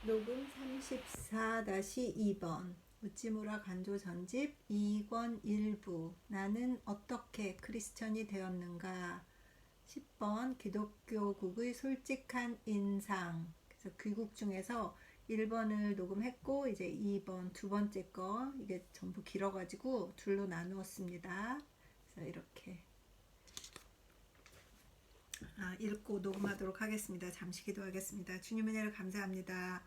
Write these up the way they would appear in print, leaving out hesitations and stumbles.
녹음 34-2번 우찌무라 간조 전집 2권 1부 나는 어떻게 크리스천이 되었는가. 10번 기독교국의 솔직한 인상. 그래서 귀국 중에서 1번을 녹음했고 이제 2번 두 번째 거 이게 전부 길어가지고 둘로 나누었습니다. 그래서 이렇게 읽고 녹음하도록 하겠습니다. 잠시 기도하겠습니다. 주님 은혜를 감사합니다.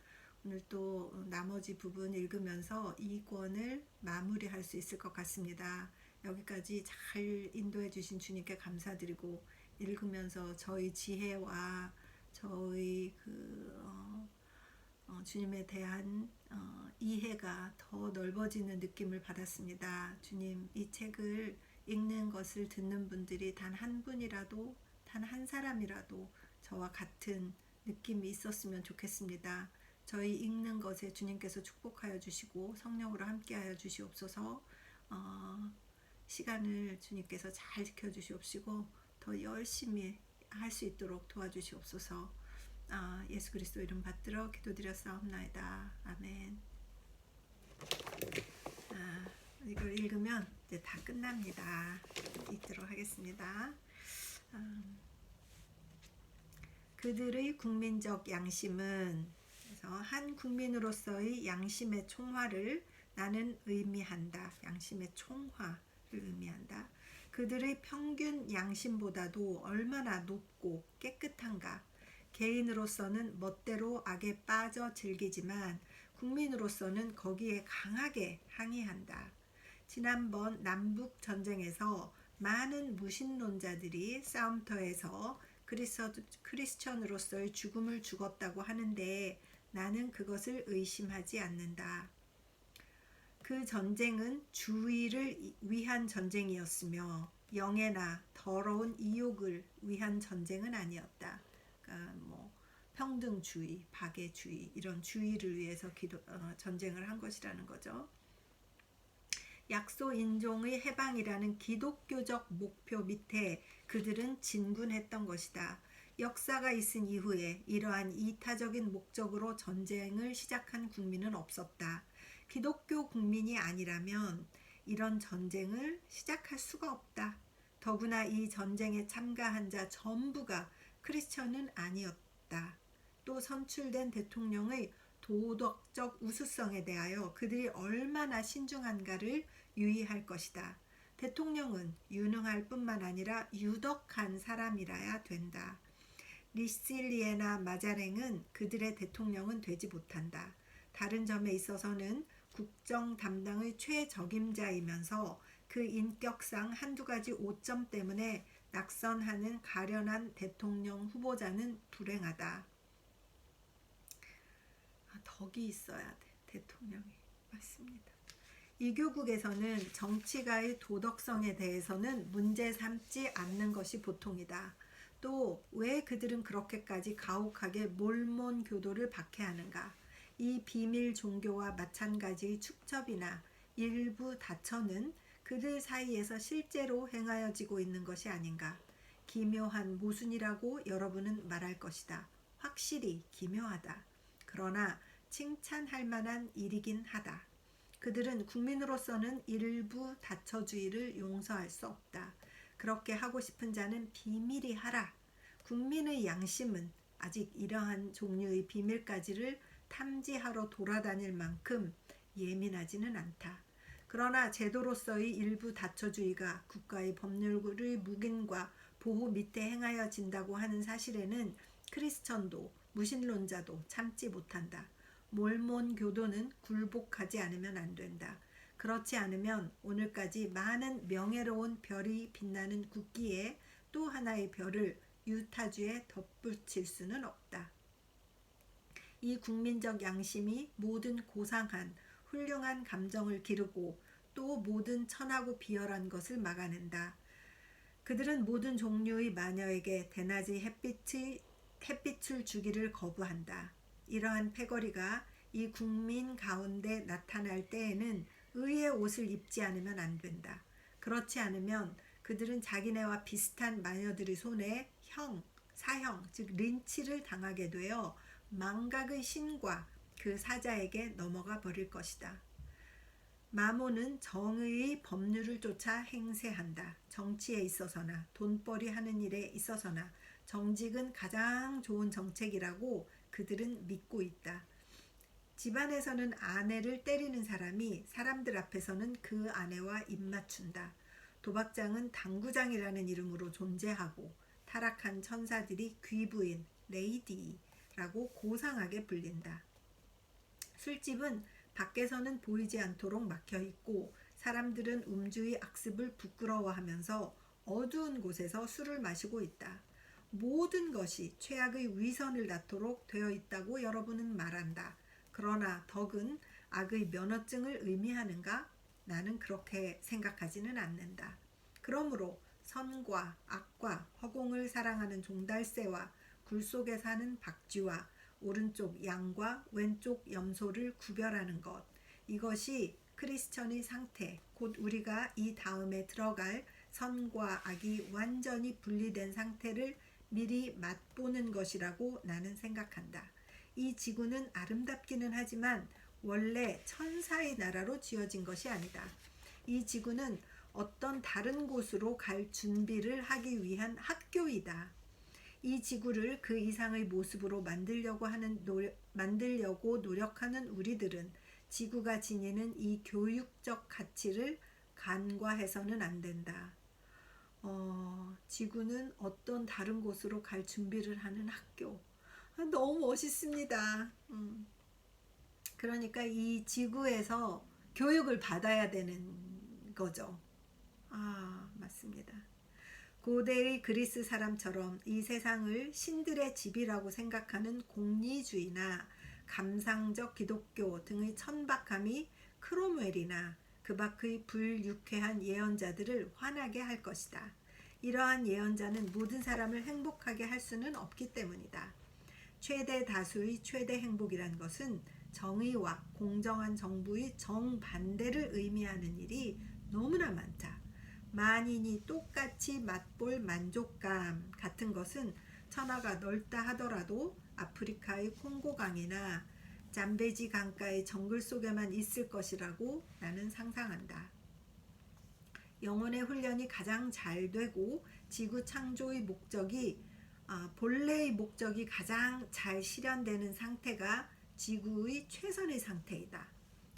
오늘 또 나머지 부분 읽으면서 이 권을 마무리할 수 있을 것 같습니다. 여기까지 잘 인도해 주신 주님께 감사드리고 읽으면서 저희 지혜와 저희 주님에 대한 이해가 더 넓어지는 느낌을 받았습니다. 주님, 이 책을 읽는 것을 듣는 분들이 단 한 분이라도 단 한 사람이라도 저와 같은 느낌이 있었으면 좋겠습니다. 저희 읽는 것에 주님께서 축복하여 주시고 성령으로 함께하여 주시옵소서. 시간을 주님께서 잘 지켜주시옵시고 더 열심히 할 수 있도록 도와주시옵소서. 예수 그리스도 이름 받들어 기도드렸사옵나이다. 아멘. 이걸 읽으면 이제 다 끝납니다. 읽도록 하겠습니다. 그들의 국민적 양심은, 그래서 한 국민으로서의 양심의 총화를 나는 의미한다. 양심의 총화를 의미한다. 그들의 평균 양심보다도 얼마나 높고 깨끗한가. 개인으로서는 멋대로 악에 빠져 즐기지만 국민으로서는 거기에 강하게 항의한다. 지난번 남북 전쟁에서 많은 무신론자들이 싸움터에서 크리스천으로서의 죽음을 죽었다고 하는데 나는 그것을 의심하지 않는다. 그 전쟁은 주의를 위한 전쟁이었으며 영예나 더러운 이욕을 위한 전쟁은 아니었다. 그러니까 평등주의, 박애주의 이런 주의를 위해서 전쟁을 한 것이라는 거죠. 약소 인종의 해방이라는 기독교적 목표 밑에 그들은 진군했던 것이다. 역사가 있은 이후에 이러한 이타적인 목적으로 전쟁을 시작한 국민은 없었다. 기독교 국민이 아니라면 이런 전쟁을 시작할 수가 없다. 더구나 이 전쟁에 참가한 자 전부가 크리스천은 아니었다. 또 선출된 대통령의 도덕적 우수성에 대하여 그들이 얼마나 신중한가를 유의할 것이다. 대통령은 유능할 뿐만 아니라 유덕한 사람이라야 된다. 리실리에나 마자랭은 그들의 대통령은 되지 못한다. 다른 점에 있어서는 국정 담당의 최적임자이면서 그 인격상 한두 가지 오점 때문에 낙선하는 가련한 대통령 후보자는 불행하다. 덕이 있어야 돼. 대통령이. 맞습니다. 이교국에서는 정치가의 도덕성에 대해서는 문제 삼지 않는 것이 보통이다. 또 왜 그들은 그렇게까지 가혹하게 몰몬 교도를 박해하는가? 이 비밀 종교와 마찬가지의 축첩이나 일부 다처는 그들 사이에서 실제로 행하여지고 있는 것이 아닌가? 기묘한 모순이라고 여러분은 말할 것이다. 확실히 기묘하다. 그러나 칭찬할 만한 일이긴 하다. 그들은 국민으로서는 일부 다처주의를 용서할 수 없다. 그렇게 하고 싶은 자는 비밀히 하라. 국민의 양심은 아직 이러한 종류의 비밀까지를 탐지하러 돌아다닐 만큼 예민하지는 않다. 그러나 제도로서의 일부 다처주의가 국가의 법률의 묵인과 보호 밑에 행하여진다고 하는 사실에는 크리스천도 무신론자도 참지 못한다. 몰몬 교도는 굴복하지 않으면 안 된다. 그렇지 않으면 오늘까지 많은 명예로운 별이 빛나는 국기에 또 하나의 별을 유타주에 덧붙일 수는 없다. 이 국민적 양심이 모든 고상한 훌륭한 감정을 기르고 또 모든 천하고 비열한 것을 막아낸다. 그들은 모든 종류의 마녀에게 대낮의 햇빛을 주기를 거부한다. 이러한 패거리가 이 국민 가운데 나타날 때에는 의의 옷을 입지 않으면 안 된다. 그렇지 않으면 그들은 자기네와 비슷한 마녀들의 손에 사형, 즉 린치를 당하게 되어 망각의 신과 그 사자에게 넘어가 버릴 것이다. 마몬은 정의의 법률을 쫓아 행세한다. 정치에 있어서나 돈벌이 하는 일에 있어서나 정직은 가장 좋은 정책이라고 그들은 믿고 있다. 집안에서는 아내를 때리는 사람이 사람들 앞에서는 그 아내와 입맞춘다. 도박장은 당구장이라는 이름으로 존재하고 타락한 천사들이 귀부인 레이디라고 고상하게 불린다. 술집은 밖에서는 보이지 않도록 막혀 있고 사람들은 음주의 악습을 부끄러워하면서 어두운 곳에서 술을 마시고 있다. 모든 것이 최악의 위선을 낳도록 되어 있다고 여러분은 말한다. 그러나 덕은 악의 면허증을 의미하는가? 나는 그렇게 생각하지는 않는다. 그러므로 선과 악과 허공을 사랑하는 종달새와 굴 속에 사는 박쥐와 오른쪽 양과 왼쪽 염소를 구별하는 것, 이것이 크리스천의 상태, 곧 우리가 이 다음에 들어갈 선과 악이 완전히 분리된 상태를 미리 맛보는 것이라고 나는 생각한다. 이 지구는 아름답기는 하지만 원래 천사의 나라로 지어진 것이 아니다. 이 지구는 어떤 다른 곳으로 갈 준비를 하기 위한 학교이다. 이 지구를 그 이상의 모습으로 만들려고 노력하는 우리들은 지구가 지니는 이 교육적 가치를 간과해서는 안 된다. 지구는 어떤 다른 곳으로 갈 준비를 하는 학교. 너무 멋있습니다. 그러니까 이 지구에서 교육을 받아야 되는 거죠. 맞습니다. 고대의 그리스 사람처럼 이 세상을 신들의 집이라고 생각하는 공리주의나 감상적 기독교 등의 천박함이 크롬웰이나 그 밖의 불유쾌한 예언자들을 화나게 할 것이다. 이러한 예언자는 모든 사람을 행복하게 할 수는 없기 때문이다. 최대 다수의 최대 행복이란 것은 정의와 공정한 정부의 정반대를 의미하는 일이 너무나 많다. 만인이 똑같이 맛볼 만족감 같은 것은 천하가 넓다 하더라도 아프리카의 콩고강이나 잠베지 강가의 정글 속에만 있을 것이라고 나는 상상한다. 영혼의 훈련이 가장 잘 되고 지구 창조의 목적이 본래의 목적이 가장 잘 실현되는 상태가 지구의 최선의 상태이다.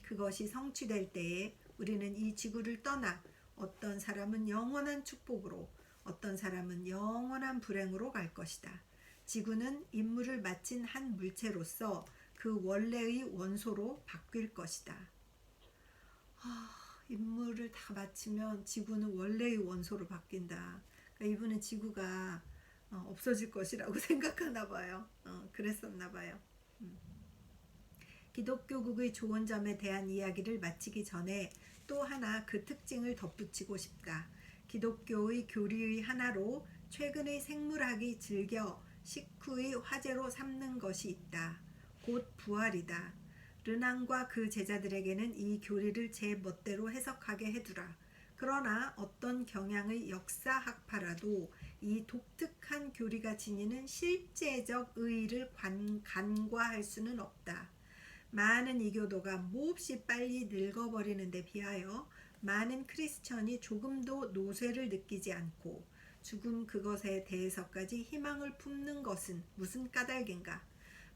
그것이 성취될 때에 우리는 이 지구를 떠나 어떤 사람은 영원한 축복으로, 어떤 사람은 영원한 불행으로 갈 것이다. 지구는 임무를 마친 한 물체로서 그 원래의 원소로 바뀔 것이다. 임무를 다 마치면 지구는 원래의 원소로 바뀐다. 그러니까 이분은 지구가 없어질 것이라고 생각하나 봐요. 그랬었나 봐요. 기독교국의 좋은 점에 대한 이야기를 마치기 전에 또 하나 그 특징을 덧붙이고 싶다. 기독교의 교리의 하나로 최근의 생물학이 즐겨 식후의 화제로 삼는 것이 있다. 곧 부활이다. 르낭과 그 제자들에게는 이 교리를 제 멋대로 해석하게 해두라. 그러나 어떤 경향의 역사학파라도 이 독특한 교리가 지니는 실제적 의의를 간과할 수는 없다. 많은 이교도가 몹시 빨리 늙어버리는 데 비하여 많은 크리스천이 조금도 노쇠를 느끼지 않고 죽음 그것에 대해서까지 희망을 품는 것은 무슨 까닭인가.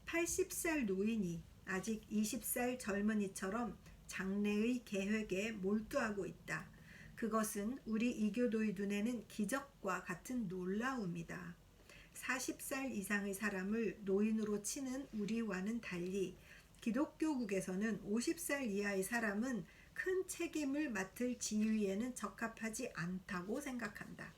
80살 노인이 아직 20살 젊은이처럼 장래의 계획에 몰두하고 있다. 그것은 우리 이교도의 눈에는 기적과 같은 놀라움이다. 40살 이상의 사람을 노인으로 치는 우리와는 달리 기독교국에서는 50살 이하의 사람은 큰 책임을 맡을 지위에는 적합하지 않다고 생각한다.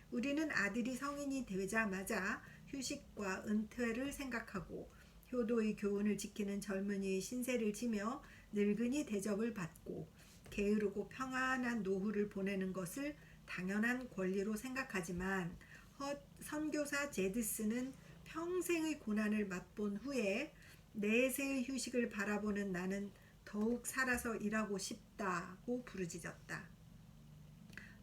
우리는 아들이 성인이 되자마자 휴식과 은퇴를 생각하고 효도의 교훈을 지키는 젊은이의 신세를 지며 늙은이 대접을 받고 게으르고 평안한 노후를 보내는 것을 당연한 권리로 생각하지만 선교사 제드스는 평생의 고난을 맛본 후에 내세의 휴식을 바라보는 나는 더욱 살아서 일하고 싶다고 부르짖었다.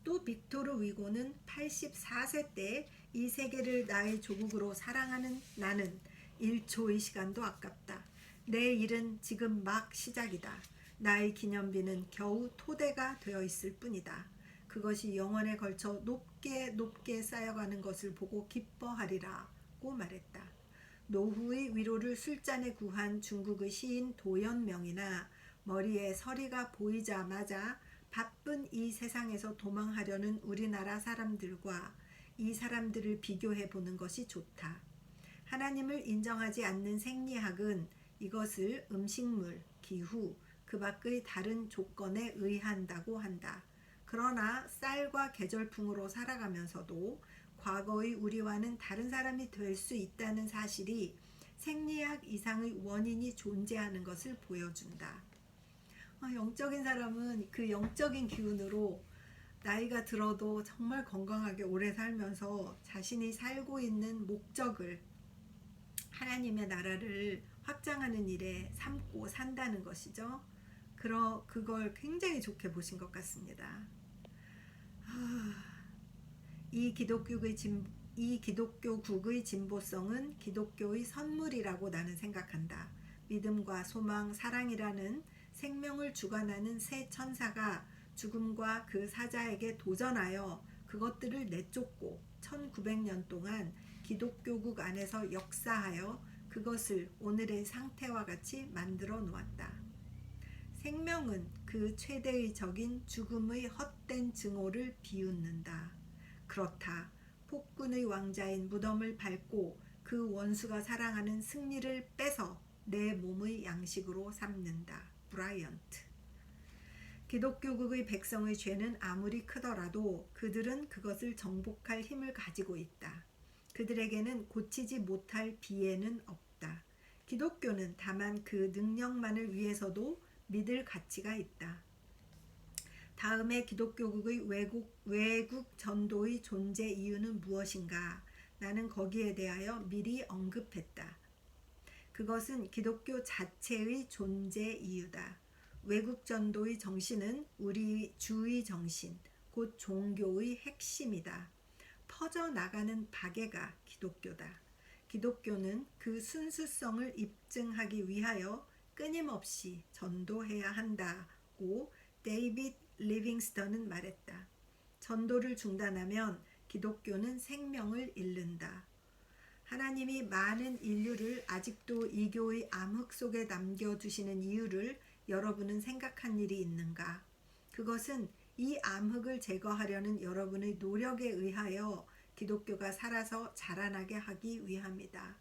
또 빅토르 위고는 84세 때 이 세계를 나의 조국으로 사랑하는 나는 1초의 시간도 아깝다. 내 일은 지금 막 시작이다. 나의 기념비는 겨우 토대가 되어 있을 뿐이다. 그것이 영원에 걸쳐 높게 높게 쌓여가는 것을 보고 기뻐하리라고 말했다. 노후의 위로를 술잔에 구한 중국의 시인 도연명이나 머리에 서리가 보이자마자 바쁜 이 세상에서 도망하려는 우리나라 사람들과 이 사람들을 비교해 보는 것이 좋다. 하나님을 인정하지 않는 생리학은 이것을 음식물, 기후, 그 밖의 다른 조건에 의한다고 한다. 그러나 쌀과 계절풍으로 살아가면서도 과거의 우리와는 다른 사람이 될 수 있다는 사실이 생리학 이상의 원인이 존재하는 것을 보여준다. 영적인 사람은 그 영적인 기운으로 나이가 들어도 정말 건강하게 오래 살면서 자신이 살고 있는 목적을 하나님의 나라를 확장하는 일에 삼고 산다는 것이죠. 그걸 굉장히 좋게 보신 것 같습니다. 이 기독교국의 진보성은 기독교의 선물이라고 나는 생각한다. 믿음과 소망, 사랑이라는 생명을 주관하는 새 천사가 죽음과 그 사자에게 도전하여 그것들을 내쫓고 1900년 동안 기독교국 안에서 역사하여 그것을 오늘의 상태와 같이 만들어 놓았다. 생명은 그 최대의 적인 죽음의 헛된 증오를 비웃는다. 그렇다. 폭군의 왕자인 무덤을 밟고 그 원수가 사랑하는 승리를 뺏어 내 몸의 양식으로 삼는다. 브라이언트. 기독교국의 백성의 죄는 아무리 크더라도 그들은 그것을 정복할 힘을 가지고 있다. 그들에게는 고치지 못할 비애는 없다. 기독교는 다만 그 능력만을 위해서도 믿을 가치가 있다. 다음에 기독교국의 외국 전도의 존재 이유는 무엇인가? 나는 거기에 대하여 미리 언급했다. 그것은 기독교 자체의 존재 이유다. 외국 전도의 정신은 우리 주의 정신, 곧 종교의 핵심이다. 퍼져나가는 박애가 기독교다. 기독교는 그 순수성을 입증하기 위하여 끊임없이 전도해야 한다고 데이빗 리빙스턴은 말했다. 전도를 중단하면 기독교는 생명을 잃는다. 하나님이 많은 인류를 아직도 이교의 암흑 속에 남겨두시는 이유를 여러분은 생각한 일이 있는가? 그것은 이 암흑을 제거하려는 여러분의 노력에 의하여 기독교가 살아서 자라나게 하기 위함이다.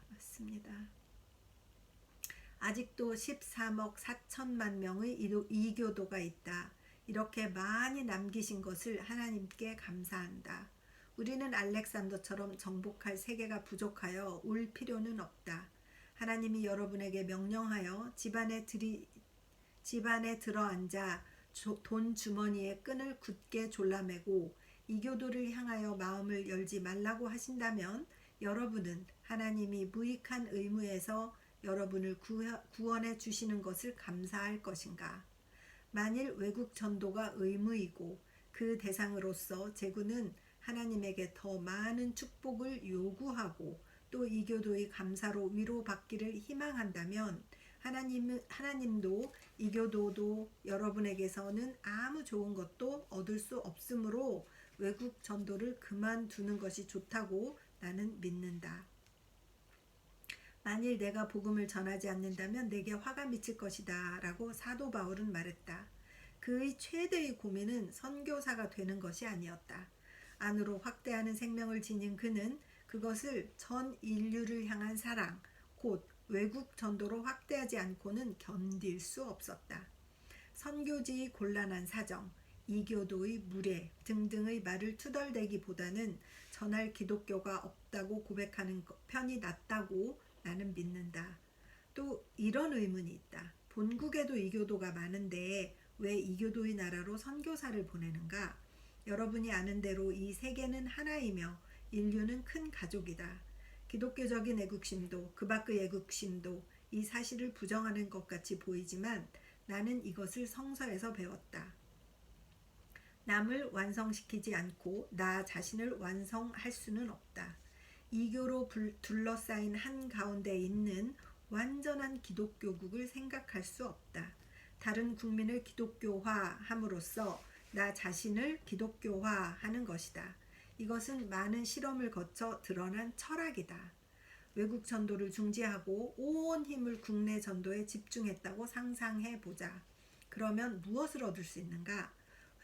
맞습니다. 아직도 13억 4천만 명의 이교도가 있다. 이렇게 많이 남기신 것을 하나님께 감사한다. 우리는 알렉산더처럼 정복할 세계가 부족하여 울 필요는 없다. 하나님이 여러분에게 명령하여 집안에 들어앉아 돈 주머니에 끈을 굳게 졸라매고 이교도를 향하여 마음을 열지 말라고 하신다면 여러분은 하나님이 무익한 의무에서 여러분을 구원해 주시는 것을 감사할 것인가? 만일 외국 전도가 의무이고 그 대상으로서 제군은 하나님에게 더 많은 축복을 요구하고 또 이교도의 감사로 위로받기를 희망한다면 하나님도 이교도도 여러분에게서는 아무 좋은 것도 얻을 수 없으므로 외국 전도를 그만두는 것이 좋다고 나는 믿는다. 만일 내가 복음을 전하지 않는다면 내게 화가 미칠 것이다 라고 사도 바울은 말했다. 그의 최대의 고민은 선교사가 되는 것이 아니었다. 안으로 확대하는 생명을 지닌 그는 그것을 전 인류를 향한 사랑, 곧 외국 전도로 확대하지 않고는 견딜 수 없었다. 선교지의 곤란한 사정, 이교도의 무례 등등의 말을 투덜대기보다는 전할 기독교가 없다고 고백하는 편이 낫다고 나는 믿는다. 또 이런 의문이 있다. 본국에도 이교도가 많은데 왜 이교도의 나라로 선교사를 보내는가? 여러분이 아는 대로 이 세계는 하나이며 인류는 큰 가족이다. 기독교적인 애국심도 그 밖의 애국심도 이 사실을 부정하는 것 같이 보이지만 나는 이것을 성서에서 배웠다. 남을 완성시키지 않고 나 자신을 완성할 수는 없다. 이교로 둘러싸인 한가운데 있는 완전한 기독교국을 생각할 수 없다. 다른 국민을 기독교화함으로써 나 자신을 기독교화하는 것이다. 이것은 많은 실험을 거쳐 드러난 철학이다. 외국 전도를 중지하고 온 힘을 국내 전도에 집중했다고 상상해 보자. 그러면 무엇을 얻을 수 있는가?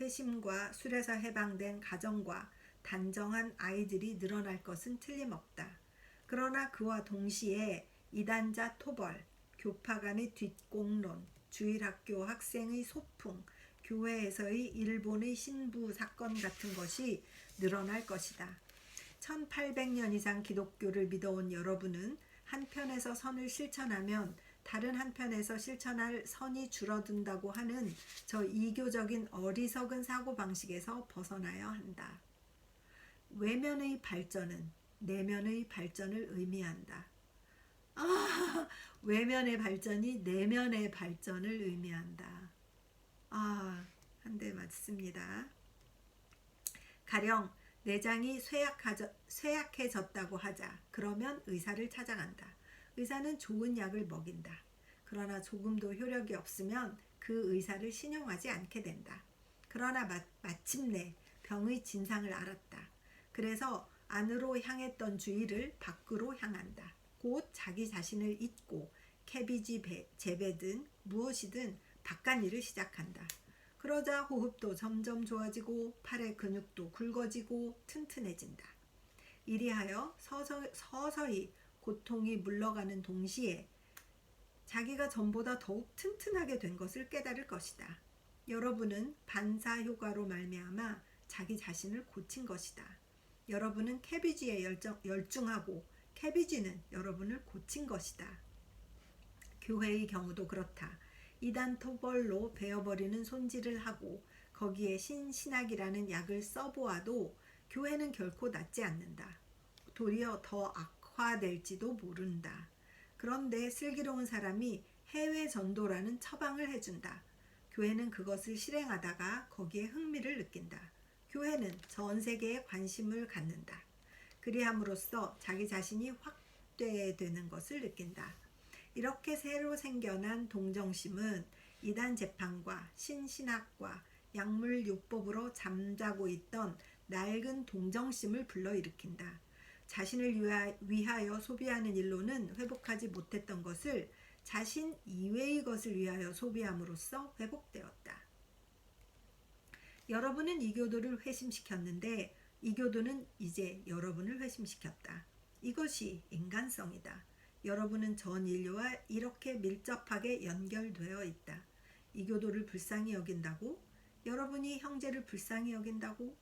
회심과 술에서 해방된 가정과 단정한 아이들이 늘어날 것은 틀림없다. 그러나 그와 동시에 이단자 토벌, 교파 간의 뒷공론, 주일학교 학생의 소풍, 교회에서의 일본의 신부 사건 같은 것이 늘어날 것이다. 1800년 이상 기독교를 믿어온 여러분은 한편에서 선을 실천하면 다른 한편에서 실천할 선이 줄어든다고 하는 저 이교적인 어리석은 사고방식에서 벗어나야 한다. 외면의 발전은 내면의 발전을 의미한다. 외면의 발전이 내면의 발전을 의미한다. 한 대 맞습니다. 가령 내장이 쇠약해졌다고 하자. 그러면 의사를 찾아간다. 의사는 좋은 약을 먹인다. 그러나 조금도 효력이 없으면 그 의사를 신용하지 않게 된다. 그러나 마침내 병의 진상을 알았다. 그래서 안으로 향했던 주의를 밖으로 향한다. 곧 자기 자신을 잊고 캐비지 재배든 무엇이든 바깥 일을 시작한다. 그러자 호흡도 점점 좋아지고 팔의 근육도 굵어지고 튼튼해진다. 이리하여 서서히 고통이 물러가는 동시에 자기가 전보다 더욱 튼튼하게 된 것을 깨달을 것이다. 여러분은 반사 효과로 말미암아 자기 자신을 고친 것이다. 여러분은 캐비지에 열중하고 캐비지는 여러분을 고친 것이다. 교회의 경우도 그렇다. 이단 토벌로 베어버리는 손질을 하고 거기에 신신학이라는 약을 써보아도 교회는 결코 낫지 않는다. 도리어 더 악화될지도 모른다. 그런데 슬기로운 사람이 해외 전도라는 처방을 해준다. 교회는 그것을 실행하다가 거기에 흥미를 느낀다. 교회는 전 세계에 관심을 갖는다. 그리함으로써 자기 자신이 확대되는 것을 느낀다. 이렇게 새로 생겨난 동정심은 이단 재판과 신신학과 약물요법으로 잠자고 있던 낡은 동정심을 불러일으킨다. 자신을 위하여 소비하는 일로는 회복하지 못했던 것을 자신 이외의 것을 위하여 소비함으로써 회복되었다. 여러분은 이교도를 회심시켰는데 이교도는 이제 여러분을 회심시켰다. 이것이 인간성이다. 여러분은 전 인류와 이렇게 밀접하게 연결되어 있다. 이교도를 불쌍히 여긴다고? 여러분이 형제를 불쌍히 여긴다고?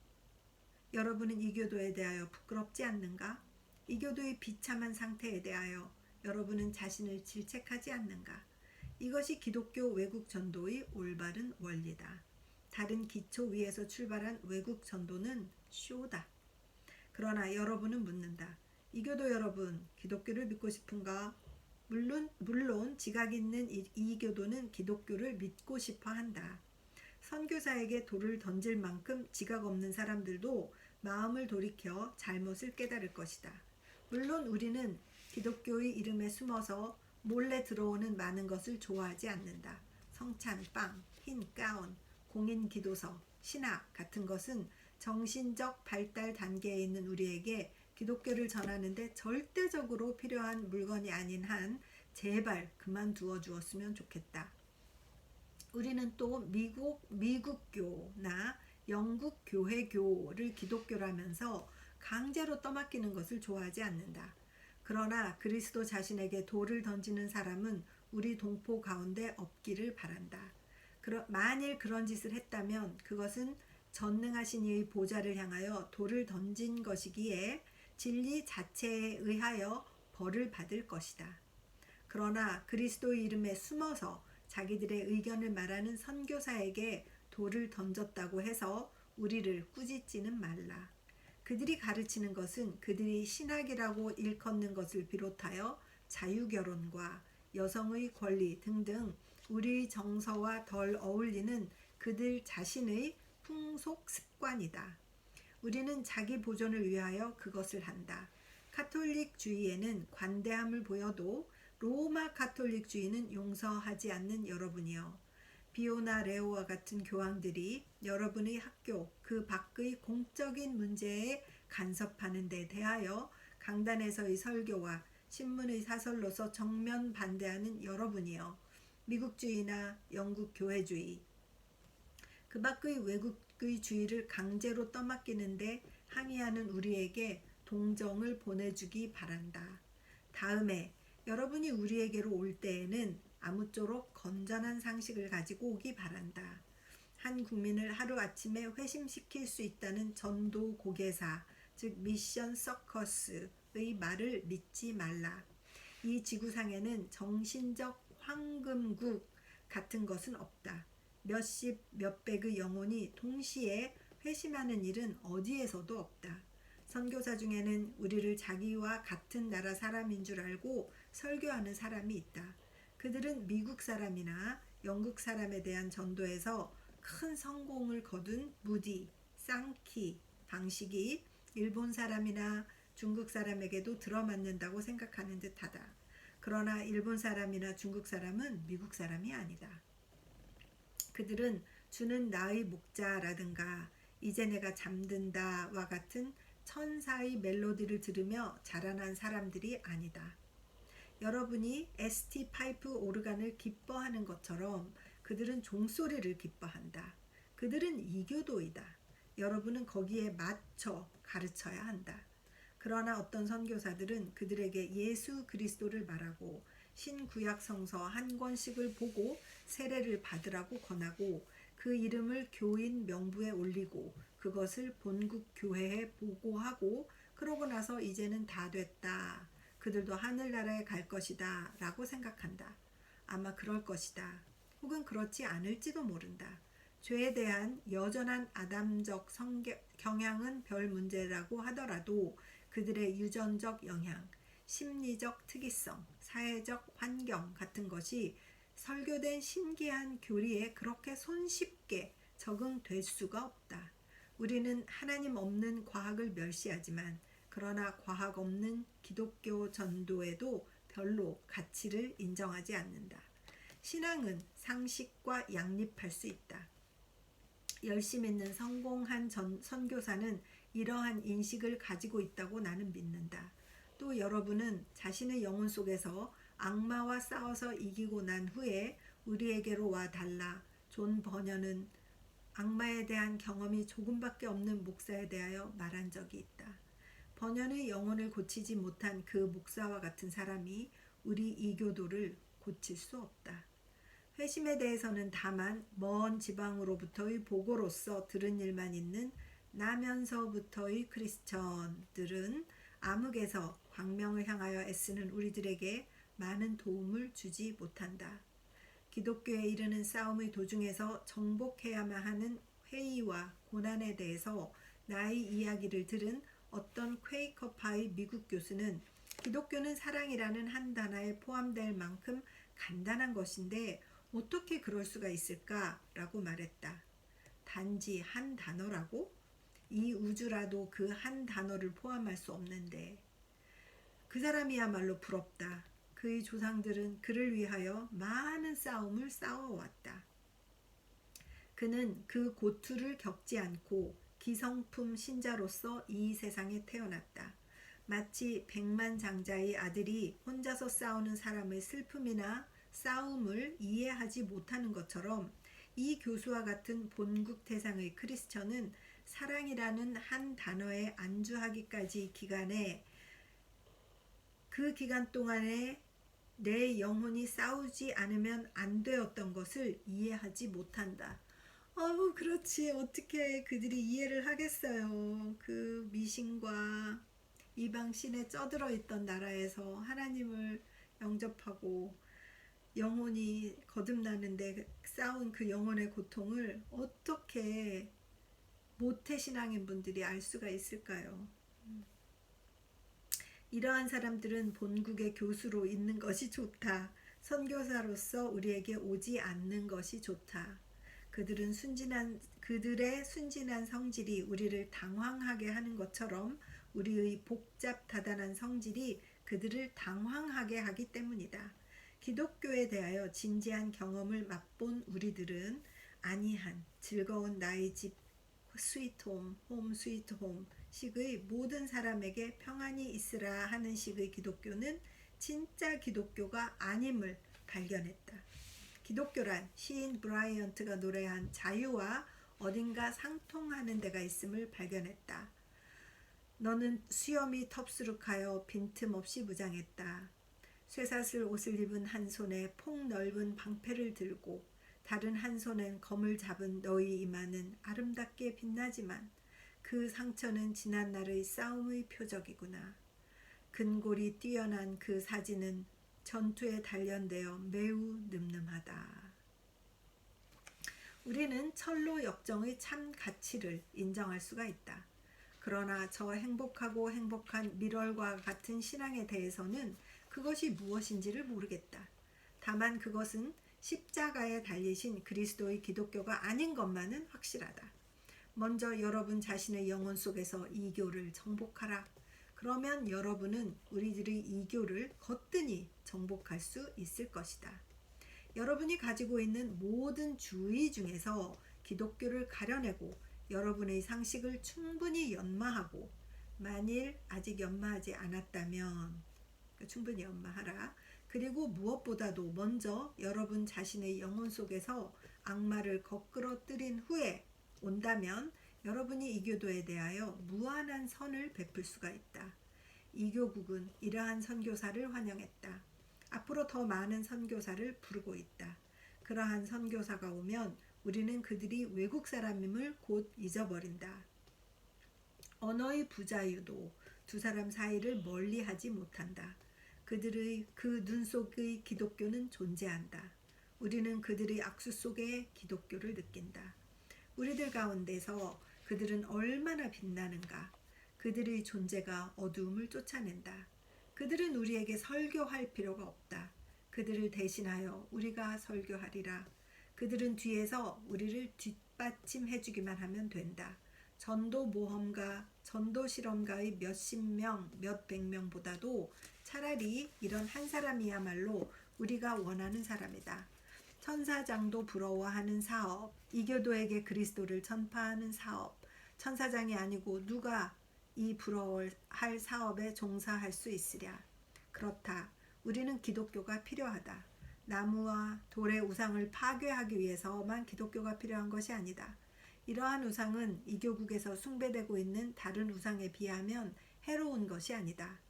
여러분은 이교도에 대하여 부끄럽지 않는가? 이교도의 비참한 상태에 대하여 여러분은 자신을 질책하지 않는가? 이것이 기독교 외국 전도의 올바른 원리다. 다른 기초 위에서 출발한 외국 전도는 쇼다. 그러나 여러분은 묻는다. 이교도 여러분, 기독교를 믿고 싶은가? 물론 지각 있는 이교도는 기독교를 믿고 싶어 한다. 선교사에게 돌을 던질 만큼 지각 없는 사람들도 마음을 돌이켜 잘못을 깨달을 것이다. 물론 우리는 기독교의 이름에 숨어서 몰래 들어오는 많은 것을 좋아하지 않는다. 성찬, 빵, 흰 가운, 공인 기도서, 신학 같은 것은 정신적 발달 단계에 있는 우리에게 기독교를 전하는데 절대적으로 필요한 물건이 아닌 한 제발 그만두어 주었으면 좋겠다. 우리는 또 미국교나 영국 교회교를 기독교라면서 강제로 떠맡기는 것을 좋아하지 않는다. 그러나 그리스도 자신에게 돌을 던지는 사람은 우리 동포 가운데 없기를 바란다. 만일 그런 짓을 했다면 그것은 전능하신 이의 보좌를 향하여 돌을 던진 것이기에 진리 자체에 의하여 벌을 받을 것이다. 그러나 그리스도의 이름에 숨어서 자기들의 의견을 말하는 선교사에게 돌을 던졌다고 해서 우리를 꾸짖지는 말라. 그들이 가르치는 것은 그들이 신학이라고 일컫는 것을 비롯하여 자유결혼과 여성의 권리 등등 우리의 정서와 덜 어울리는 그들 자신의 풍속 습관이다. 우리는 자기 보존을 위하여 그것을 한다. 카톨릭주의에는 관대함을 보여도 로마 카톨릭주의는 용서하지 않는 여러분이요. 비오나 레오와 같은 교황들이 여러분의 학교 그 밖의 공적인 문제에 간섭하는 데 대하여 강단에서의 설교와 신문의 사설로서 정면 반대하는 여러분이요. 미국주의나 영국 교회주의 그 밖의 외국의 주의를 강제로 떠맡기는데 항의하는 우리에게 동정을 보내주기 바란다. 다음에 여러분이 우리에게로 올 때에는 아무쪼록 건전한 상식을 가지고 오기 바란다. 한 국민을 하루아침에 회심시킬 수 있다는 전도 고개사, 즉 미션 서커스의 말을 믿지 말라. 이 지구상에는 정신적 황금국 같은 것은 없다. 몇십, 몇백의 영혼이 동시에 회심하는 일은 어디에서도 없다. 선교사 중에는 우리를 자기와 같은 나라 사람인 줄 알고 설교하는 사람이 있다. 그들은 미국 사람이나 영국 사람에 대한 전도에서 큰 성공을 거둔 무디, 쌍키 방식이 일본 사람이나 중국 사람에게도 들어맞는다고 생각하는 듯하다. 그러나 일본 사람이나 중국 사람은 미국 사람이 아니다. 그들은 주는 나의 목자라든가 이제 내가 잠든다와 같은 천사의 멜로디를 들으며 자라난 사람들이 아니다. 여러분이 ST 파이프 오르간을 기뻐하는 것처럼 그들은 종소리를 기뻐한다. 그들은 이교도이다. 여러분은 거기에 맞춰 가르쳐야 한다. 그러나 어떤 선교사들은 그들에게 예수 그리스도를 말하고 신구약 성서 한 권씩을 보고 세례를 받으라고 권하고 그 이름을 교인 명부에 올리고 그것을 본국 교회에 보고하고 그러고 나서 이제는 다 됐다. 그들도 하늘나라에 갈 것이다 라고 생각한다. 아마 그럴 것이다. 혹은 그렇지 않을지도 모른다. 죄에 대한 여전한 아담적 경향은 별 문제라고 하더라도 그들의 유전적 영향, 심리적 특이성, 사회적 환경 같은 것이 설교된 신기한 교리에 그렇게 손쉽게 적응될 수가 없다. 우리는 하나님 없는 과학을 멸시하지만 그러나 과학 없는 기독교 전도에도 별로 가치를 인정하지 않는다. 신앙은 상식과 양립할 수 있다. 열심 있는 성공한 선교사는 이러한 인식을 가지고 있다고 나는 믿는다. 또 여러분은 자신의 영혼 속에서 악마와 싸워서 이기고 난 후에 우리에게로 와 달라. 존 버녀는 악마에 대한 경험이 조금밖에 없는 목사에 대하여 말한 적이 있다. 버녀의 영혼을 고치지 못한 그 목사와 같은 사람이 우리 이교도를 고칠 수 없다. 회심에 대해서는 다만 먼 지방으로부터의 보고로서 들은 일만 있는 나면서부터의 크리스천들은 암흑에서 광명을 향하여 애쓰는 우리들에게 많은 도움을 주지 못한다. 기독교에 이르는 싸움의 도중에서 정복해야만 하는 회의와 고난에 대해서 나의 이야기를 들은 어떤 퀘이커파의 미국 교수는 기독교는 사랑이라는 한 단어에 포함될 만큼 간단한 것인데 어떻게 그럴 수가 있을까? 라고 말했다. 단지 한 단어라고? 이 우주라도 그 한 단어를 포함할 수 없는데. 그 사람이야말로 부럽다. 그의 조상들은 그를 위하여 많은 싸움을 싸워왔다. 그는 그 고투를 겪지 않고 기성품 신자로서 이 세상에 태어났다. 마치 백만장자의 아들이 혼자서 싸우는 사람의 슬픔이나 싸움을 이해하지 못하는 것처럼 이 교수와 같은 본국태상의 크리스천은 사랑이라는 한 단어에 안주하기까지 그 기간 동안에 내 영혼이 싸우지 않으면 안 되었던 것을 이해하지 못한다. 그렇지. 어떻게 그들이 이해를 하겠어요. 그 미신과 이방 신에 쩌들어 있던 나라에서 하나님을 영접하고 영혼이 거듭나는데 싸운 그 영혼의 고통을 어떻게 모태신앙인 분들이 알 수가 있을까요? 이러한 사람들은 본국의 교수로 있는 것이 좋다. 선교사로서 우리에게 오지 않는 것이 좋다. 그들의 순진한 성질이 우리를 당황하게 하는 것처럼 우리의 복잡다단한 성질이 그들을 당황하게 하기 때문이다. 기독교에 대하여 진지한 경험을 맛본 우리들은 아니한 즐거운 나의 집 스위트 홈 스위트 홈 식의 모든 사람에게 평안이 있으라 하는 식의 기독교는 진짜 기독교가 아님을 발견했다. 기독교란 시인 브라이언트가 노래한 자유와 어딘가 상통하는 데가 있음을 발견했다. 너는 수염이 텁수룩하여 빈틈없이 무장했다. 쇠사슬 옷을 입은 한 손에 폭넓은 방패를 들고 다른 한 손엔 검을 잡은 너의 이마는 아름답게 빛나지만 그 상처는 지난날의 싸움의 표적이구나. 근골이 뛰어난 그 사진은 전투에 단련되어 매우 늠름하다. 우리는 철로 역정의 참 가치를 인정할 수가 있다. 그러나 저 행복하고 행복한 미럴과 같은 신앙에 대해서는 그것이 무엇인지를 모르겠다. 다만 그것은 십자가에 달리신 그리스도의 기독교가 아닌 것만은 확실하다. 먼저 여러분 자신의 영혼 속에서 이교를 정복하라. 그러면 여러분은 우리들의 이교를 거뜬히 정복할 수 있을 것이다. 여러분이 가지고 있는 모든 주의 중에서 기독교를 가려내고 여러분의 상식을 충분히 연마하고 만일 아직 연마하지 않았다면 충분히 연마하라. 그리고 무엇보다도 먼저 여러분 자신의 영혼 속에서 악마를 거꾸러뜨린 후에 온다면 여러분이 이교도에 대하여 무한한 선을 베풀 수가 있다. 이교국은 이러한 선교사를 환영했다. 앞으로 더 많은 선교사를 부르고 있다. 그러한 선교사가 오면 우리는 그들이 외국 사람임을 곧 잊어버린다. 언어의 부자유도 두 사람 사이를 멀리하지 못한다. 그들의 그 눈 속의 기독교는 존재한다. 우리는 그들의 악수 속에 기독교를 느낀다. 우리들 가운데서 그들은 얼마나 빛나는가. 그들의 존재가 어두움을 쫓아낸다. 그들은 우리에게 설교할 필요가 없다. 그들을 대신하여 우리가 설교하리라. 그들은 뒤에서 우리를 뒷받침해 주기만 하면 된다. 전도 모험가, 전도 실험가의 몇십 명, 몇백 명보다도 차라리 이런 한 사람이야말로 우리가 원하는 사람이다. 천사장도 부러워하는 사업, 이교도에게 그리스도를 전파하는 사업. 천사장이 아니고 누가 이 부러워할 사업에 종사할 수 있으랴. 그렇다. 우리는 기독교가 필요하다. 나무와 돌의 우상을 파괴하기 위해서만 기독교가 필요한 것이 아니다. 이러한 우상은 이교국에서 숭배되고 있는 다른 우상에 비하면 해로운 것이 아니다.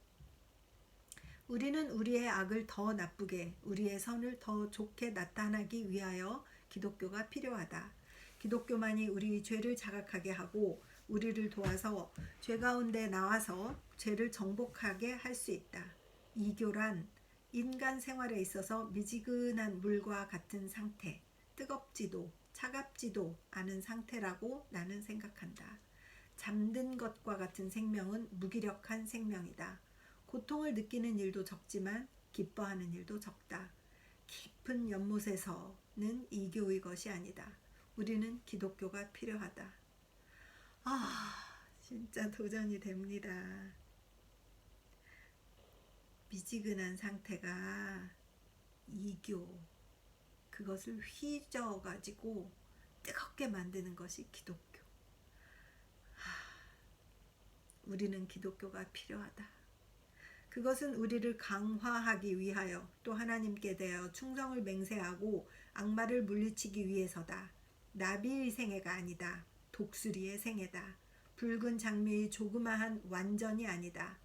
우리는 우리의 악을 더 나쁘게, 우리의 선을 더 좋게 나타나기 위하여 기독교가 필요하다. 기독교만이 우리의 죄를 자각하게 하고 우리를 도와서 죄 가운데 나와서 죄를 정복하게 할 수 있다. 이교란 인간 생활에 있어서 미지근한 물과 같은 상태, 뜨겁지도 차갑지도 않은 상태라고 나는 생각한다. 잠든 것과 같은 생명은 무기력한 생명이다. 고통을 느끼는 일도 적지만 기뻐하는 일도 적다. 깊은 연못에서는 이교의 것이 아니다. 우리는 기독교가 필요하다. 진짜 도전이 됩니다. 미지근한 상태가 이교, 그것을 휘저어가지고 뜨겁게 만드는 것이 기독교. 우리는 기독교가 필요하다. 그것은 우리를 강화하기 위하여 또 하나님께 대하여 충성을 맹세하고 악마를 물리치기 위해서다. 나비의 생애가 아니다. 독수리의 생애다. 붉은 장미의 조그마한 완전이 아니다.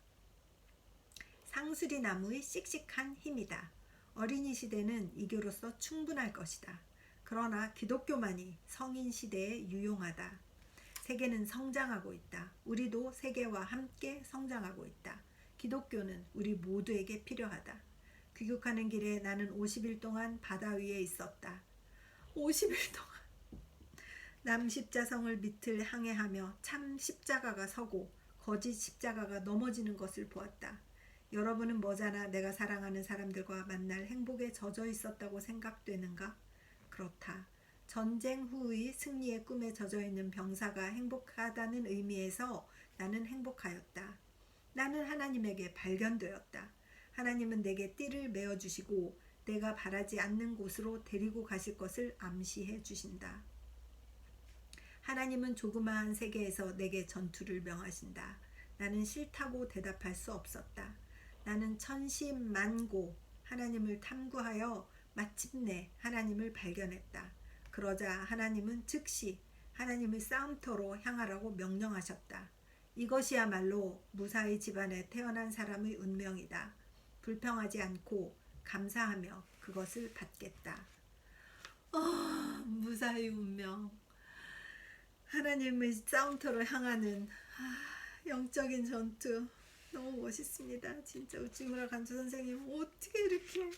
상수리 나무의 씩씩한 힘이다. 어린이 시대는 이교로서 충분할 것이다. 그러나 기독교만이 성인 시대에 유용하다. 세계는 성장하고 있다. 우리도 세계와 함께 성장하고 있다. 기독교는 우리 모두에게 필요하다. 귀국하는 길에 나는 50일 동안 바다 위에 있었다. 50일 동안 남십자성을 밑을 항해하며 참 십자가가 서고 거짓 십자가가 넘어지는 것을 보았다. 여러분은 머지않아 내가 사랑하는 사람들과 만날 행복에 젖어 있었다고 생각되는가? 그렇다. 전쟁 후의 승리의 꿈에 젖어 있는 병사가 행복하다는 의미에서 나는 행복하였다. 나는 하나님에게 발견되었다. 하나님은 내게 띠를 메어주시고 내가 바라지 않는 곳으로 데리고 가실 것을 암시해 주신다. 하나님은 조그마한 세계에서 내게 전투를 명하신다. 나는 싫다고 대답할 수 없었다. 나는 천신만고 하나님을 탐구하여 마침내 하나님을 발견했다. 그러자 하나님은 즉시 하나님의 싸움터로 향하라고 명령하셨다. 이것이야말로 무사히 집안에 태어난 사람의 운명이다. 불평하지 않고 감사하며 그것을 받겠다. 무사히 운명. 하나님의 싸움터로 향하는 영적인 전투. 너무 멋있습니다. 진짜 우찌무라 간주 선생님 어떻게 이렇게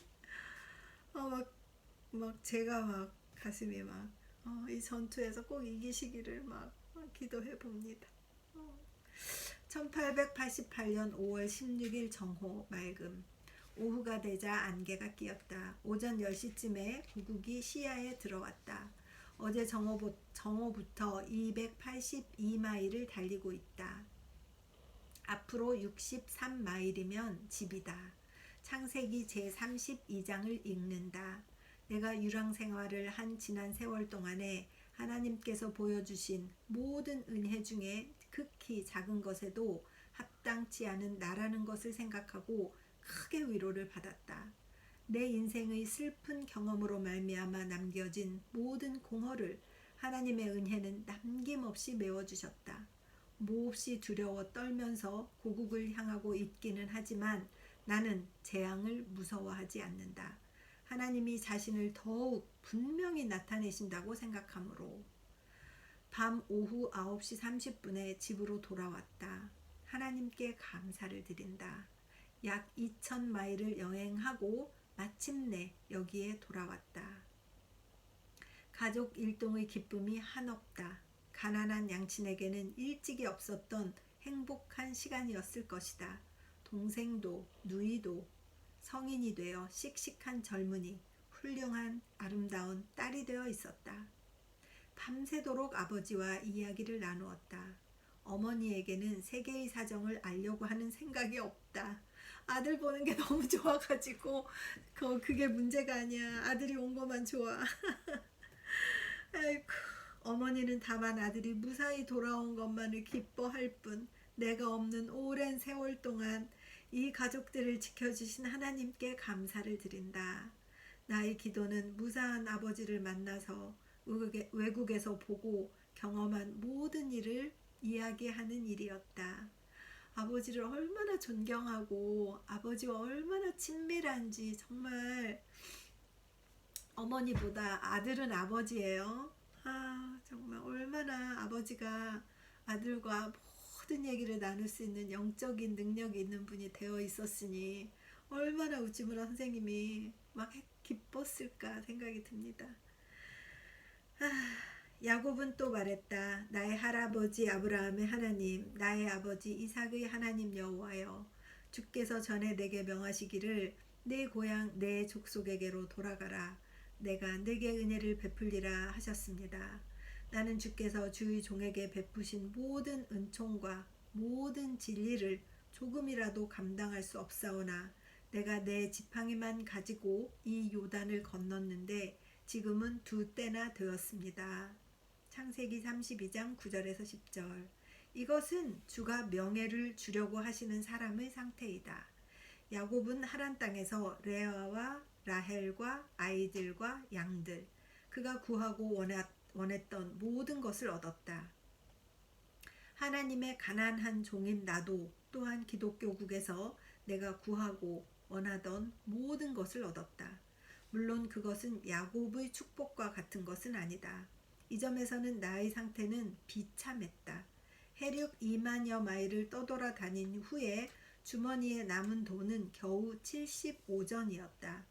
막 제가 막 가슴이 막 이 전투에서 꼭 이기시기를 막 기도해 봅니다. 1888년 5월 16일 정호 맑음. 오후가 되자 안개가 끼었다. 오전 10시쯤에 구국이 시야에 들어왔다. 어제 정오부터 282마일을 달리고 있다. 앞으로 63마일이면 집이다. 창세기 제32장을 읽는다. 내가 유랑 생활을 한 지난 세월 동안에 하나님께서 보여주신 모든 은혜 중에 극히 작은 것에도 합당치 않은 나라는 것을 생각하고 크게 위로를 받았다. 내 인생의 슬픈 경험으로 말미암아 남겨진 모든 공허를 하나님의 은혜는 남김없이 메워주셨다. 몹시 두려워 떨면서 고국을 향하고 있기는 하지만 나는 재앙을 무서워하지 않는다. 하나님이 자신을 더욱 분명히 나타내신다고 생각하므로 밤 오후 9시 30분에 집으로 돌아왔다. 하나님께 감사를 드린다. 약 2000마일을 여행하고 마침내 여기에 돌아왔다. 가족 일동의 기쁨이 한없다. 가난한 양친에게는 일찍이 없었던 행복한 시간이었을 것이다. 동생도 누이도 성인이 되어 씩씩한 젊은이, 훌륭한 아름다운 딸이 되어 있었다. 밤새도록 아버지와 이야기를 나누었다. 어머니에게는 세계의 사정을 알려고 하는 생각이 없다. 아들 보는 게 너무 좋아가지고 그게 문제가 아니야. 아들이 온 것만 좋아. 아이고, 어머니는 다만 아들이 무사히 돌아온 것만을 기뻐할 뿐 내가 없는 오랜 세월 동안 이 가족들을 지켜주신 하나님께 감사를 드린다. 나의 기도는 무사한 아버지를 만나서 외국에서 보고 경험한 모든 일을 이야기하는 일이었다. 아버지를 얼마나 존경하고 아버지와 얼마나 친밀한지 정말 어머니보다 아들은 아버지예요. 정말 얼마나 아버지가 아들과 모든 얘기를 나눌 수 있는 영적인 능력이 있는 분이 되어 있었으니 얼마나 우찌무라 선생님이 막 기뻤을까 생각이 듭니다. 야곱은 또 말했다. 나의 할아버지 아브라함의 하나님, 나의 아버지 이삭의 하나님 여호와여, 주께서 전에 내게 명하시기를 내 고향 내 족속에게로 돌아가라. 내가 내게 은혜를 베풀리라 하셨습니다. 나는 주께서 주의 종에게 베푸신 모든 은총과 모든 진리를 조금이라도 감당할 수 없사오나 내가 내 지팡이만 가지고 이 요단을 건넜는데 지금은 2때나 되었습니다. 창세기 32장 9절에서 10절. 이것은 주가 명예를 주려고 하시는 사람의 상태이다. 야곱은 하란 땅에서 레아와 라헬과 아이들과 양들, 그가 구하고 원했던 모든 것을 얻었다. 하나님의 가난한 종인 나도 또한 기독교국에서 내가 구하고 원하던 모든 것을 얻었다. 물론 그것은 야곱의 축복과 같은 것은 아니다. 이 점에서는 나의 상태는 비참했다. 해륙 2만여 마일을 떠돌아 다닌 후에 주머니에 남은 돈은 겨우 75전이었다.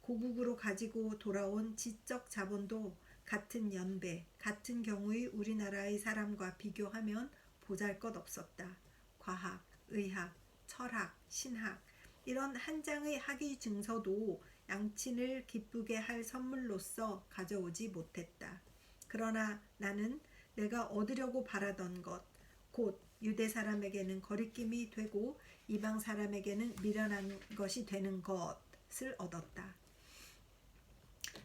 고국으로 가지고 돌아온 지적 자본도 같은 연배, 같은 경우의 우리나라의 사람과 비교하면 보잘것없었다. 과학, 의학, 철학, 신학 이런 한 장의 학위 증서도 양친을 기쁘게 할 선물로서 가져오지 못했다. 그러나 나는 내가 얻으려고 바라던 것, 곧 유대 사람에게는 거리낌이 되고 이방 사람에게는 미련한 것이 되는 것을 얻었다.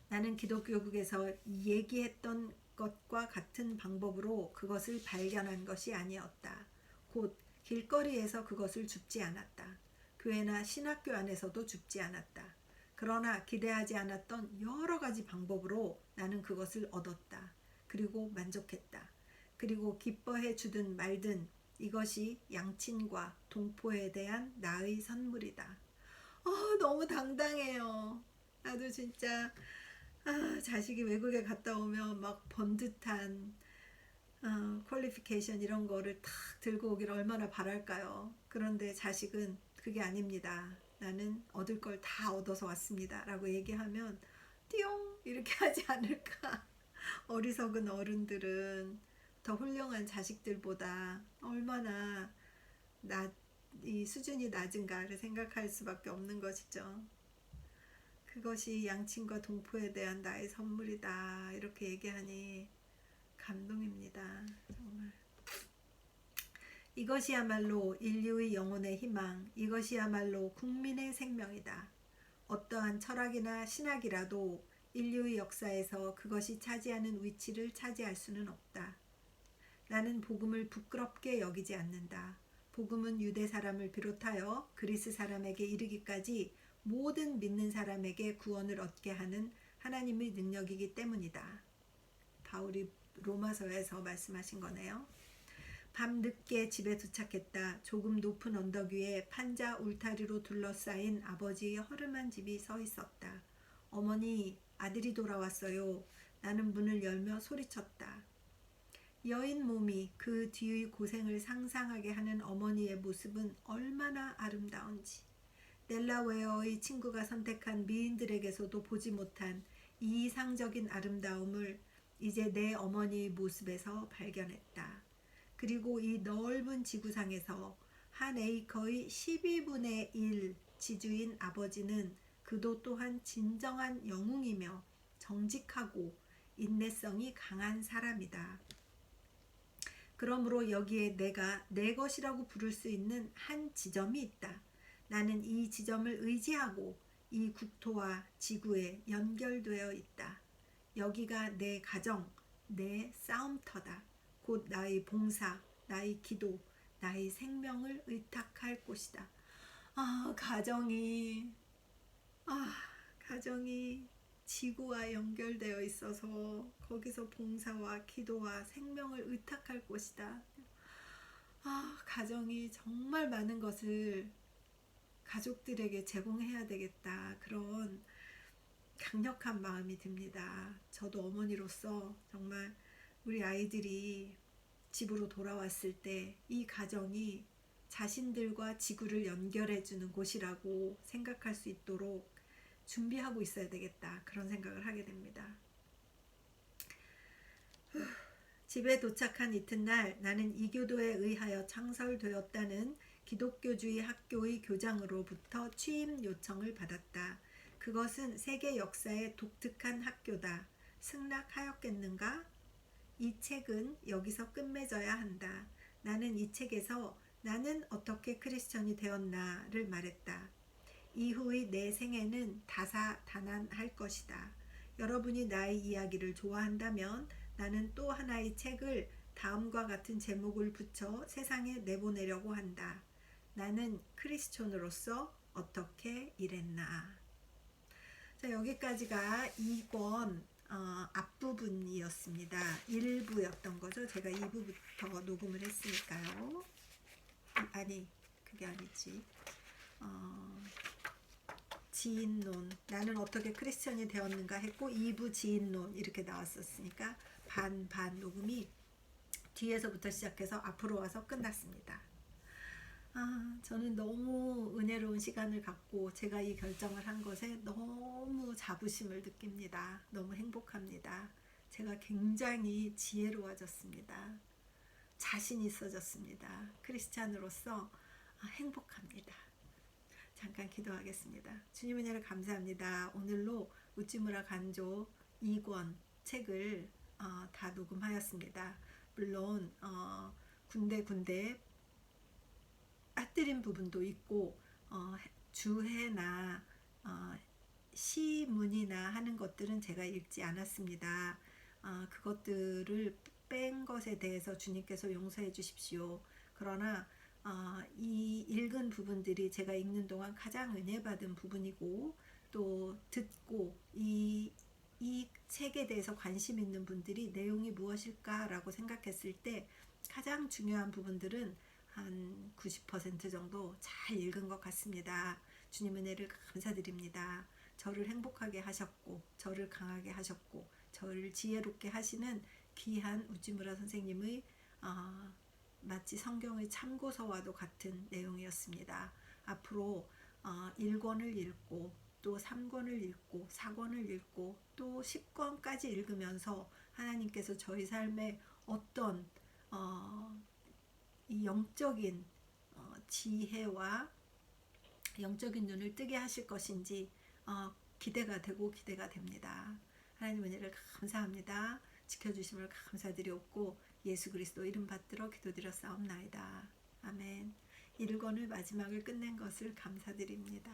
나는 기독교국에서 얘기했던 것과 같은 방법으로 그것을 발견한 것이 아니었다. 곧 길거리에서 그것을 줍지 않았다. 교회나 신학교 안에서도 줍지 않았다. 그러나 기대하지 않았던 여러 가지 방법으로 나는 그것을 얻었다. 그리고 만족했다. 그리고 기뻐해 주든 말든 이것이 양친과 동포에 대한 나의 선물이다. 너무 당당해요. 나도 진짜 자식이 외국에 갔다 오면 막 번듯한 퀄리피케이션 이런 거를 탁 들고 오기를 얼마나 바랄까요. 그런데 자식은 그게 아닙니다. 나는 얻을 걸 다 얻어서 왔습니다 라고 얘기하면 띠용 이렇게 하지 않을까. 어리석은 어른들은 더 훌륭한 자식들보다 얼마나 이 수준이 낮은가를 생각할 수밖에 없는 것이죠. 그것이 양친과 동포에 대한 나의 선물이다 이렇게 얘기하니 감동입니다. 정말 이것이야말로 인류의 영혼의 희망, 이것이야말로 국민의 생명이다. 어떠한 철학이나 신학이라도 인류의 역사에서 그것이 차지하는 위치를 차지할 수는 없다. 나는 복음을 부끄럽게 여기지 않는다. 복음은 유대 사람을 비롯하여 그리스 사람에게 이르기까지 모든 믿는 사람에게 구원을 얻게 하는 하나님의 능력이기 때문이다. 바울이 로마서에서 말씀하신 거네요. 밤늦게 집에 도착했다. 조금 높은 언덕 위에 판자 울타리로 둘러싸인 아버지의 허름한 집이 서 있었다. 어머니, 아들이 돌아왔어요. 나는 문을 열며 소리쳤다. 여인 몸이 그 뒤의 고생을 상상하게 하는 어머니의 모습은 얼마나 아름다운지. 델라웨어의 친구가 선택한 미인들에게서도 보지 못한 이상적인 아름다움을 이제 내 어머니의 모습에서 발견했다. 그리고 이 넓은 지구상에서 한 에이커의 12분의 1 지주인 아버지는 그도 또한 진정한 영웅이며 정직하고 인내성이 강한 사람이다. 그러므로 여기에 내가 내 것이라고 부를 수 있는 한 지점이 있다. 나는 이 지점을 의지하고 이 국토와 지구에 연결되어 있다. 여기가 내 가정, 내 싸움터다. 곧 나의 봉사, 나의 기도, 나의 생명을 의탁할 곳이다. 가정이 지구와 연결되어 있어서 거기서 봉사와 기도와 생명을 의탁할 곳이다. 가정이 정말 많은 것을 가족들에게 제공해야 되겠다. 그런 강력한 마음이 듭니다. 저도 어머니로서 정말 우리 아이들이 집으로 돌아왔을 때 이 가정이 자신들과 지구를 연결해주는 곳이라고 생각할 수 있도록 준비하고 있어야 되겠다. 그런 생각을 하게 됩니다. 집에 도착한 이튿날 나는 이교도에 의하여 창설되었다는 기독교주의 학교의 교장으로부터 취임 요청을 받았다. 그것은 세계 역사의 독특한 학교다. 승낙하였겠는가? 이 책은 여기서 끝맺어야 한다. 나는 이 책에서 나는 어떻게 크리스천이 되었나를 말했다. 이후의 내 생애는 다사다난할 것이다. 여러분이 나의 이야기를 좋아한다면 나는 또 하나의 책을 다음과 같은 제목을 붙여 세상에 내보내려고 한다. 나는 크리스천으로서 어떻게 일했나. 자, 여기까지가 2권 앞부분이었습니다. 1부였던 거죠. 제가 2부부터 녹음을 했으니까요. 아니, 그게 아니지. 지인론, 나는 어떻게 크리스천이 되었는가 했고 2부 지인론 이렇게 나왔었으니까 반 녹음이 뒤에서부터 시작해서 앞으로 와서 끝났습니다. 저는 너무 은혜로운 시간을 갖고 제가 이 결정을 한 것에 너무 자부심을 느낍니다. 너무 행복합니다. 제가 굉장히 지혜로워졌습니다. 자신 있어졌습니다. 크리스찬으로서 행복합니다. 잠깐 기도하겠습니다. 주님 은혜를 감사합니다. 오늘로 우찌무라 간조 2권 책을 다 녹음하였습니다. 물론 군데군데 빠뜨린 부분도 있고 주해나 시문이나 하는 것들은 제가 읽지 않았습니다. 그것들을 뺀 것에 대해서 주님께서 용서해 주십시오. 그러나 이 읽은 부분들이 제가 읽는 동안 가장 은혜 받은 부분이고, 또 듣고 이 책에 대해서 관심 있는 분들이 내용이 무엇일까라고 생각했을 때 가장 중요한 부분들은 한 90% 정도 잘 읽은 것 같습니다. 주님 은혜를 감사드립니다. 저를 행복하게 하셨고, 저를 강하게 하셨고, 저를 지혜롭게 하시는 귀한 우찌무라 선생님의 마치 성경의 참고서와도 같은 내용이었습니다. 앞으로 1권을 읽고 또 3권을 읽고 4권을 읽고 또 10권까지 읽으면서 하나님께서 저희 삶에 어떤 이 영적인 지혜와 영적인 눈을 뜨게 하실 것인지 기대가 되고 기대가 됩니다. 하나님 은혜를 감사합니다. 지켜주심을 감사드렸고 예수 그리스도 이름 받들어 기도드렸사옵나이다. 아멘. 1권을 마지막을 끝낸 것을 감사드립니다.